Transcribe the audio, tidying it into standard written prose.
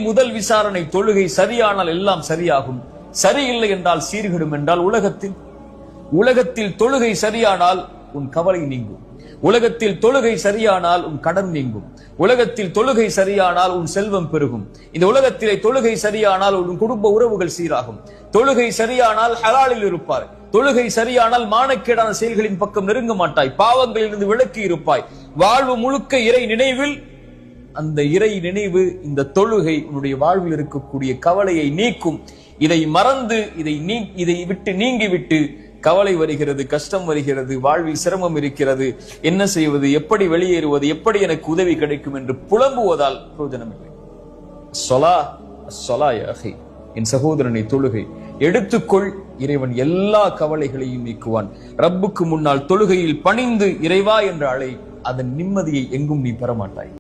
முதல் விசாரணை தொழுகை சரியானால் எல்லாம் சரியாகும், சரியில்லை என்றால் சீர்கெடும் என்றால் உலகத்தில் தொழுகை சரியானால் உன் கவலை நீங்கும், உலகத்தில் தொழுகை சரியானால் உன் கடன் நீங்கும், உலகத்தில் தொழுகை சரியானால் உன் செல்வம் பெருகும், இந்த உலகத்திலே தொழுகை சரியானால் உன் குடும்ப உறவுகள் சீராகும், தொழுகை சரியானால் ஹலாலில் இருப்பார், தொழுகை சரியானால் மானக்கேடான செயல்களின் பக்கம் நெருங்க மாட்டாய், பாவங்களில் இருந்து விலக்கி இருப்பாய், வாழ்வு முழுக்க இறை நினைவில். அந்த இறை நினைவு, இந்த தொழுகை உன்னுடைய வாழ்வில் இருக்கக்கூடிய கவலையை நீக்கும். இதை மறந்து இதை விட்டு நீங்கிவிட்டு கவலை வருகிறது, கஷ்டம் வருகிறது, வாழ்வில் சிரமம் இருக்கிறது, என்ன செய்வது, எப்படி வெளியேறுவது, எப்படி எனக்கு உதவி கிடைக்கும் என்று புலம்புவதால் பிரயோஜனம் இல்லை. என் சகோதரனை, தொழுகை எடுத்துக்கொள், இறைவன் எல்லா கவலைகளையும் நீக்குவான். ரப்புக்கு முன்னால் தொழுகையில் பணிந்து இறைவா என்ற அழை, அதன் நிம்மதியை எங்கும் நீ பெறமாட்டாய்.